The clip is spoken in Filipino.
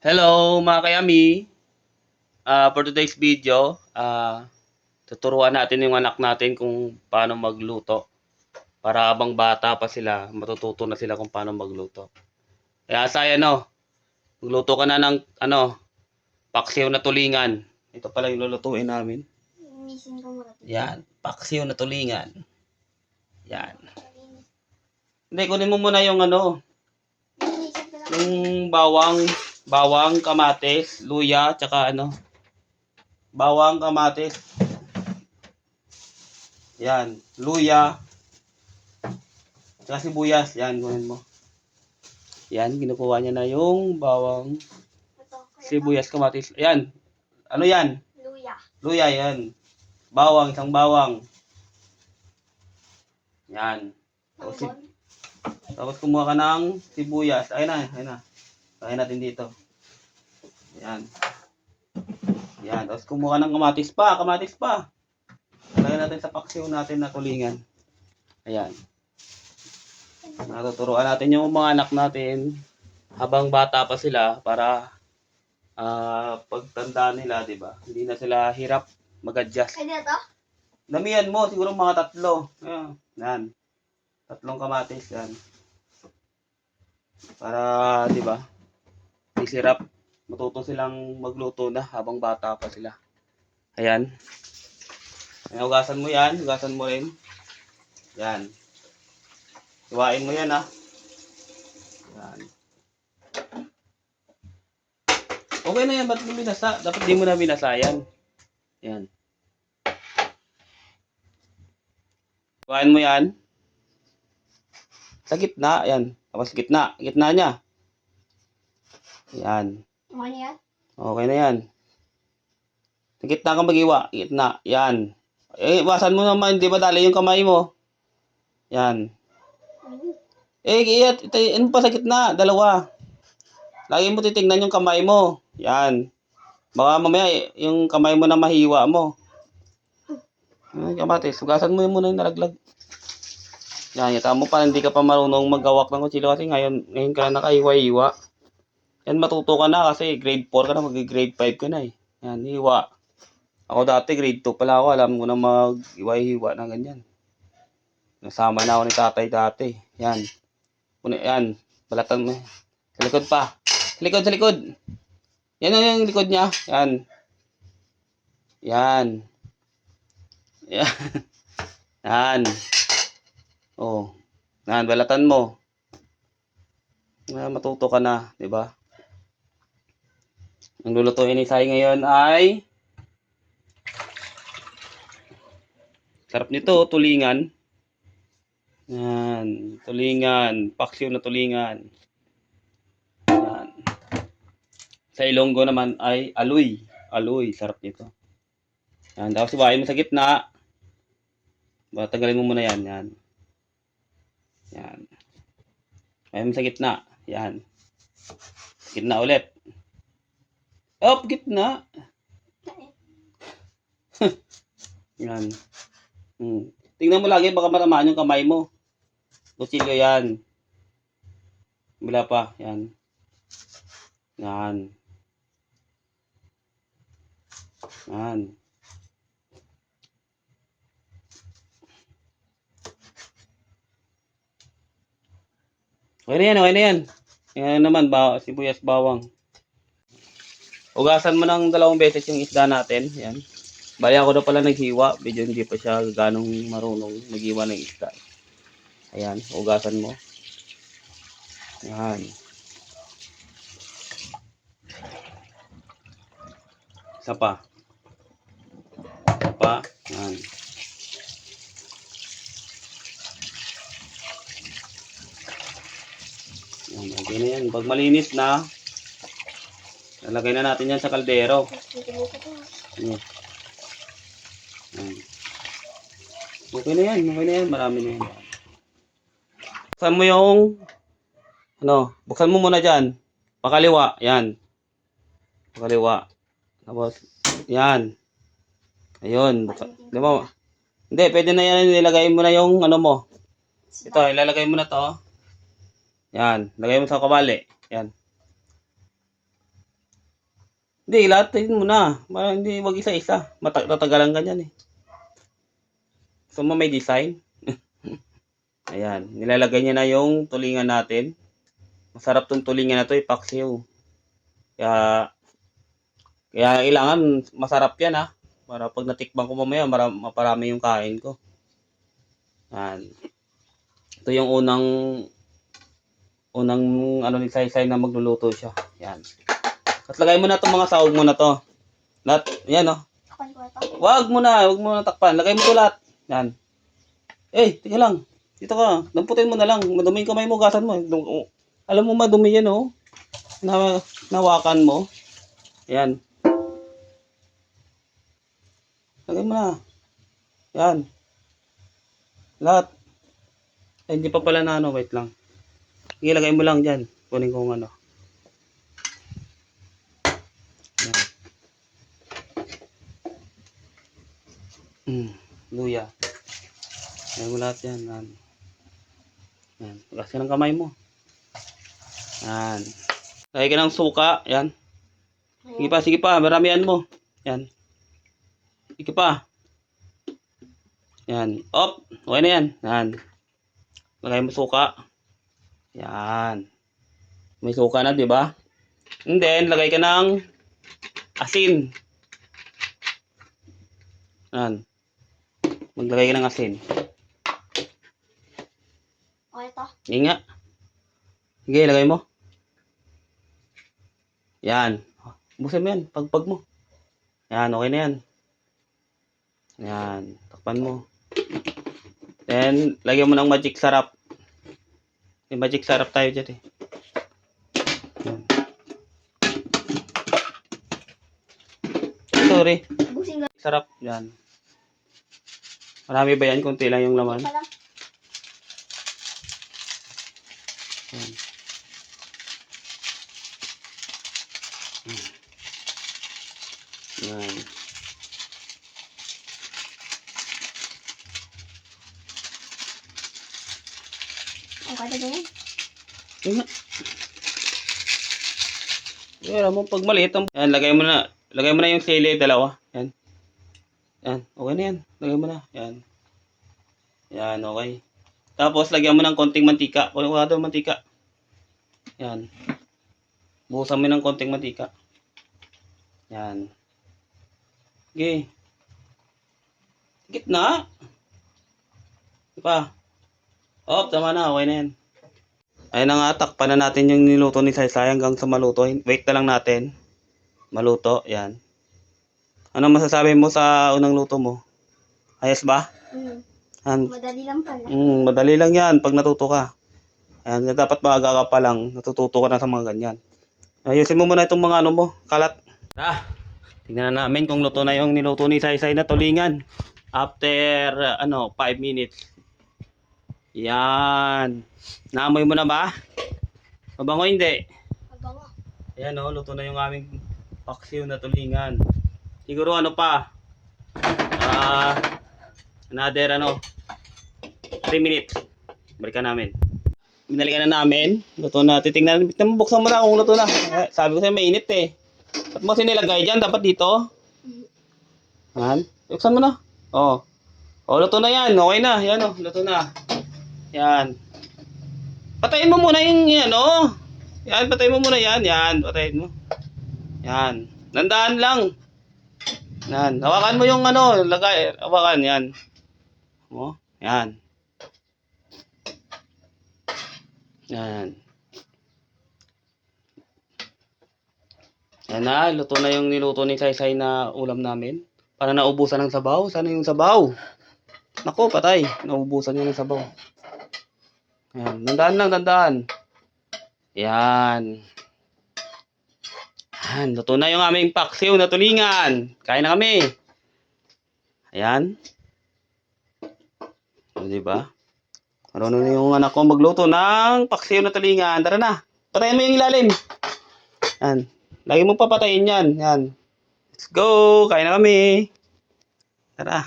Hello mga kayami. For today's video, tuturuan natin yung anak natin kung paano magluto. Para habang bata pa sila, matututo na sila kung paano magluto. Kaya say magluto ka na ng paksiw na tulingan. Ito pala yung lulutuin namin. Yan, paksiw na tulingan. Yan. Hindi, kunin mo muna yung yung bawang, kamatis, luya, tsaka bawang, kamatis. Yan, luya, tsaka sibuyas. Yan, kunin mo. Yan, kinukuha niya na yung bawang, sibuyas, kamatis. Yan, ano yan? Luya. Luya, yan. Bawang, isang bawang. Yan. Tapos kumuha ka ng sibuyas. Ayun na. Kaya natin dito. Yan. Yan. Tapos kumuha ka ng kamatis pa. Lagyan natin sa paksiw natin na tulingan. Ayan. Natuturuan natin yung mga anak natin habang bata pa sila para pagtanda nila, di ba? Hindi na sila hirap mag-adjust. Kaya to? Damihan mo, siguro mga 3. Ayan. Yan. 3 kamatis yan. Para, di ba? Hindi sirap. Matuto silang magluto na habang bata pa sila. Ayan. Ayan, hugasan mo yan. Hugasan mo rin. Yan. Iwain mo yan, ha. Yan. Okay na yan. Ba't mo binasa? Dapat di mo na binasa yan. Yan. Iwain mo yan. Sa gitna. Yan. Tapos gitna. Gitna niya. Yan. Ano yan? Okay na yan. Sa gitna kang mag-iwa. Gitna. Yan. Iwasan mo naman. Di ba dali yung kamay mo? Yan. Ano pa sa gitna? 2. Lagi mo titingnan yung kamay mo. Yan. Baka mamaya yung kamay mo na mahiwa mo. Kamatis, hugasan mo muna yung nalaglag. Yan, kita mo pa, hindi ka pa marunong maghawak ng kutsilyo kasi ngayon ka na nakahiwa-hiwa. Yan, matuto ka na kasi grade 4 ka na, mag-grade 5 ka na eh. Yan, hiwa. Ako dati, grade 2 pala ako, alam ko na mag-hiwa-hiwa na ganyan. Nasama na ako ni tatay dati. Yan. Yan, balatan mo. Sa likod pa. Sa likod. Yan yung likod niya. Yan. Yan. Yan. Yan. Oh. Yan, balatan mo. Matuto ka na, 'di ba? Ang lulutuin ni Sai ngayon ay sarap nito, tulingan. Yan, tulingan, paksiw na tulingan. Yan. Sa Ilonggo naman ay aloy. Aloy, sarap nito. Yan, tapos ibahin mo sa gitna. Tanggalin mo muna yan, yan. Yan. Ibahin mo sa gitna. Yan. Gitna ulit. Up, gitna. Yan. Tingnan mo lagi, baka matamaan yung kamay mo. Kutsilyo yan. Wala pa, yan. Yan. Yan. Okay na yan. Yan naman, sibuyas, bawang. Ugasan mo ng 2 beses yung isda natin. Yan. Baya ako na pala naghiwa. Medyo hindi pa siya ganong marunong maghiwa ng isda. Ayan, ugasan mo. Yan. Isa pa. Yan. Yan, okay na yan. Pag malinis na, lalagay na natin yan sa kaldero. Yan. Okay na yan. Marami na yan. Buksan mo yung, buksan mo muna dyan. Pakaliwa, yan. Pakaliwa. Tapos, yan. Ayun. Di ba? Hindi, pwede na yan. Ilagay mo na yung, mo. Ito, ilalagay mo na to. Yan. Lagay mo sa kawali. Yan. Hindi, lahatin mo na. Hindi, wag isa-isa. Tatagalan ka niyan eh. So, may design. Ayan, nilalagay niya na yung tulingan natin. Masarap tong tulingan na to, ipaksiw. Kaya kailangan masarap yan ha. Para pag natikman ko mamaya, maparami yung kain ko. Ayan. Ito yung unang ano ni Saysay na magluluto siya. Ayan. At lagay mo na itong mga sahog mo na to. Lahat, yan oh. Wag mo na takpan. Lagay mo to lahat. Yan. Tika lang. Dito ka. Lamputin mo na lang. Madumi yung kamay mo, gasan mo. Alam mo madumi yan oh. Nawakan mo. Yan. Lagay mo na. Yan. Lahat. Hindi pa pala na ano. Wait lang. Sige, lagay mo lang dyan. Kunin ko ano. Luya. Lagay mo lahat yan. Yan. Kasi ng kamay mo. Yan. Lagay ka ng suka. Yan. Sige pa. Maramihan mo. Yan. Sige pa. Yan. Op. Okay na yan. Yan. Lagay mo suka. Yan. May suka na, di ba? And then, lagay ka ng asin. Yan. Maglagay ka ng asin. Okay to? Yan nga. Sige, lagay mo. Yan. Busin mo yan. Pagpag mo. Yan, okay na yan. Yan. Takpan mo. Then, lagyan mo ng magic sarap. May magic sarap tayo dyan eh. Yan. Sorry. Busing Sarap. Yan. Marami ba yan? Kunti lang yung laman. pala. Yan. Yan. Ang kada ganyan. Yan nga. Yan mo, pag maliit. Yan, lagay mo na yung sili, dalawa. Yan. Yan, okay na yan. Lagay mo na. Yan. Yan, okay. Tapos, lagyan mo ng konting mantika. Wala daw mantika. Yan. Buhusan mo ng konting mantika. Yan. Okay. Gitna. Diba? Tama na. Okay na yan. Ayun na nga, takpan na natin yung niluto ni Saysay hanggang sa maluto. Wait na lang natin. Maluto. Yan. Ano masasabi mo sa unang luto mo? Ayos ba? Madali lang pala. Madali lang yan pag natuto ka. Ayan, dapat maaga ka pa lang. Natututo ka na sa mga ganyan. Ayusin mo muna itong mga ano mo, kalat. Tingnan na namin kung luto na yung niluto ni Saysay na tulingan. After, 5 minutes. Yan. Naamoy mo na ba? Mabango hindi? Mabango. Ayan luto na yung aming paksiw na tulingan. Siguro pa? Another 3 minutes. Balikan namin. Binalikan na namin. Luto na. Titingnan. Buksan mo na kung luto na. Sabi ko sa'yo mainit eh. Ba't mo sinilagay dyan? Dapat dito. Yan. Buksan mo na. Luto na yan. Okay na. Yan luto na. Yan. Patayin mo muna yung yan Yan. Patayin mo muna yan. Yan. Patayin mo. Yan. Nandaan lang. Yan. Hawakan mo yung lagay. Hawakan. Yan. Yan. Yan. Yan na. Luto na yung niluto ni Saysay na ulam namin. Para naubusan ng sabaw. Sana yung sabaw. Nako, patay. Naubusan niya ng sabaw. Yan. Dandaan lang, dandaan. Yan. Yan. Luto na yung aming paksiw na tulingan. Kain na kami. Ayan. Diba? Marunong na yung anak ko magluto ng paksiw na tulingan. Tara na. Patayin mo yung ilalim. Yan. Lagi mo papatayin yan. Yan. Let's go. Kain na kami. Tara.